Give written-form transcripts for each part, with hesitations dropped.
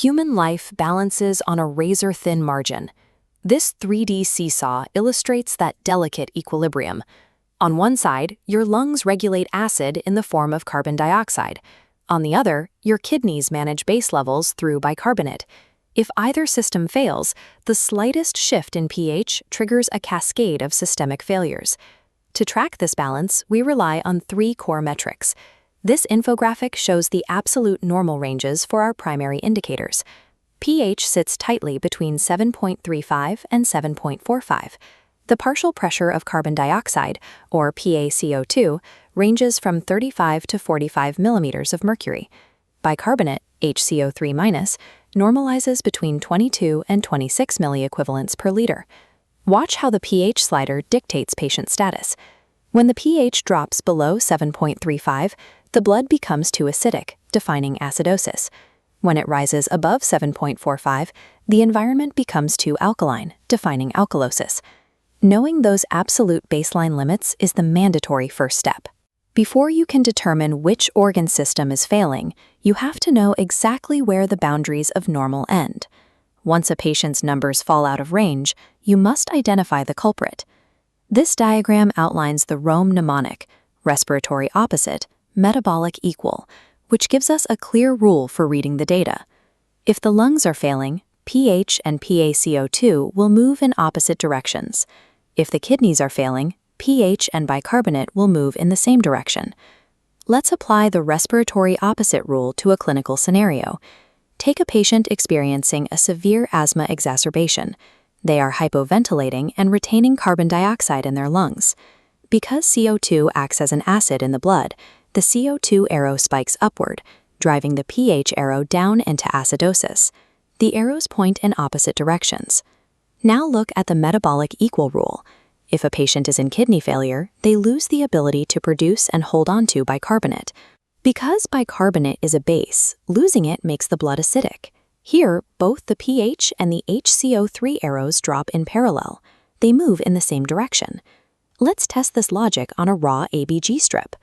Human life balances on a razor-thin margin. This 3D seesaw illustrates that delicate equilibrium. On one side, your lungs regulate acid in the form of carbon dioxide. On the other, your kidneys manage base levels through bicarbonate. If either system fails, the slightest shift in pH triggers a cascade of systemic failures. To track this balance, we rely on 3 core metrics. This infographic shows the absolute normal ranges for our primary indicators. pH sits tightly between 7.35 and 7.45. The partial pressure of carbon dioxide, or PaCO2, ranges from 35 to 45 millimeters of mercury. Bicarbonate, HCO3-, normalizes between 22 and 26 milliequivalents per liter. Watch how the pH slider dictates patient status. When the pH drops below 7.35, the blood becomes too acidic, defining acidosis. When it rises above 7.45, the environment becomes too alkaline, defining alkalosis. Knowing those absolute baseline limits is the mandatory first step. Before you can determine which organ system is failing, you have to know exactly where the boundaries of normal end. Once a patient's numbers fall out of range, you must identify the culprit. This diagram outlines the Rome mnemonic, respiratory opposite, metabolic equal, which gives us a clear rule for reading the data. If the lungs are failing, pH and PaCO2 will move in opposite directions. If the kidneys are failing, pH and bicarbonate will move in the same direction. Let's apply the respiratory opposite rule to a clinical scenario. Take a patient experiencing a severe asthma exacerbation. They are hypoventilating and retaining carbon dioxide in their lungs. Because CO2 acts as an acid in the blood, the CO2 arrow spikes upward, driving the pH arrow down into acidosis. The arrows point in opposite directions. Now look at the metabolic equal rule. If a patient is in kidney failure, they lose the ability to produce and hold onto bicarbonate. Because bicarbonate is a base, losing it makes the blood acidic. Here, both the pH and the HCO3 arrows drop in parallel. They move in the same direction. Let's test this logic on a raw ABG strip.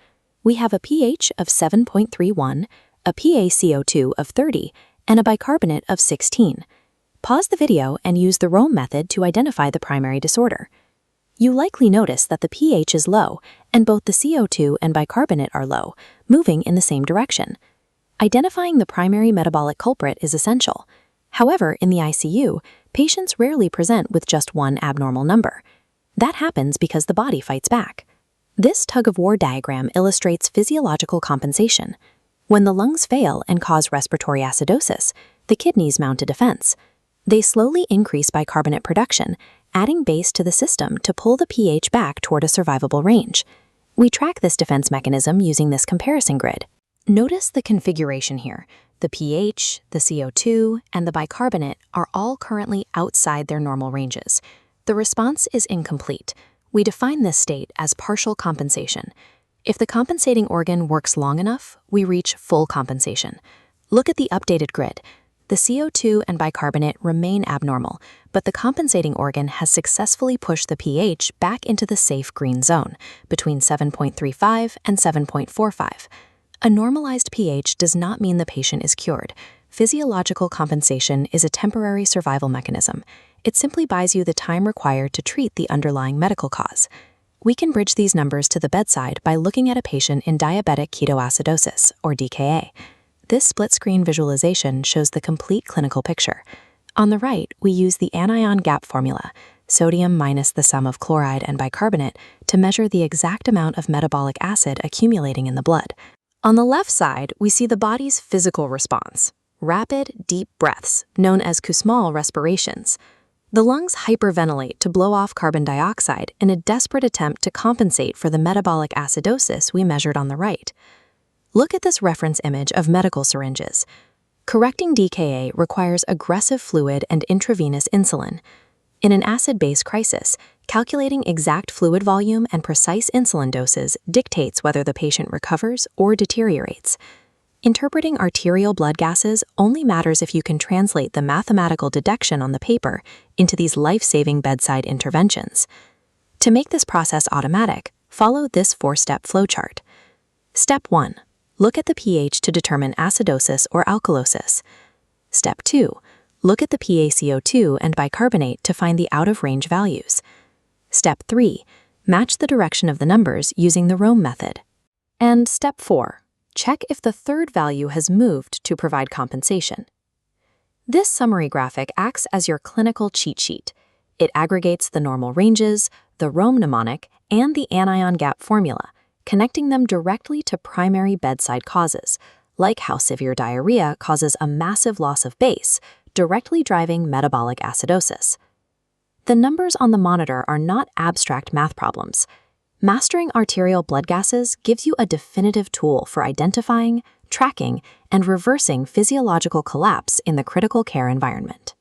We have a pH of 7.31, a PaCO2 of 30, and a bicarbonate of 16. Pause the video and use the Rome method to identify the primary disorder. You likely notice that the pH is low, and both the CO2 and bicarbonate are low, moving in the same direction. Identifying the primary metabolic culprit is essential. However, in the ICU, patients rarely present with just one abnormal number. That happens because the body fights back. This tug-of-war diagram illustrates physiological compensation. When the lungs fail and cause respiratory acidosis, the kidneys mount a defense. They slowly increase bicarbonate production, adding base to the system to pull the pH back toward a survivable range. We track this defense mechanism using this comparison grid. Notice the configuration here. The pH, the CO2, and the bicarbonate are all currently outside their normal ranges. The response is incomplete. We define this state as partial compensation. If the compensating organ works long enough, we reach full compensation. Look at the updated grid. The CO2 and bicarbonate remain abnormal, but the compensating organ has successfully pushed the pH back into the safe green zone, between 7.35 and 7.45. A normalized pH does not mean the patient is cured. Physiological compensation is a temporary survival mechanism. It simply buys you the time required to treat the underlying medical cause. We can bridge these numbers to the bedside by looking at a patient in diabetic ketoacidosis, or DKA. This split-screen visualization shows the complete clinical picture. On the right, we use the anion gap formula, sodium minus the sum of chloride and bicarbonate, to measure the exact amount of metabolic acid accumulating in the blood. On the left side, we see the body's physical response, rapid, deep breaths, known as Kussmaul respirations. The lungs hyperventilate to blow off carbon dioxide in a desperate attempt to compensate for the metabolic acidosis we measured on the right. Look at this reference image of medical syringes. Correcting DKA requires aggressive fluid and intravenous insulin. In an acid-base crisis, calculating exact fluid volume and precise insulin doses dictates whether the patient recovers or deteriorates. Interpreting arterial blood gases only matters if you can translate the mathematical deduction on the paper into these life-saving bedside interventions. To make this process automatic, follow this 4-step flowchart. Step 1. Look at the pH to determine acidosis or alkalosis. Step 2. Look at the PaCO2 and bicarbonate to find the out-of-range values. Step 3. Match the direction of the numbers using the Rome method. And Step 4. Check if the third value has moved to provide compensation. This summary graphic acts as your clinical cheat sheet. It aggregates the normal ranges, the Rome mnemonic, and the anion gap formula, connecting them directly to primary bedside causes, like how severe diarrhea causes a massive loss of base, directly driving metabolic acidosis. The numbers on the monitor are not abstract math problems. Mastering arterial blood gases gives you a definitive tool for identifying, tracking, and reversing physiological collapse in the critical care environment.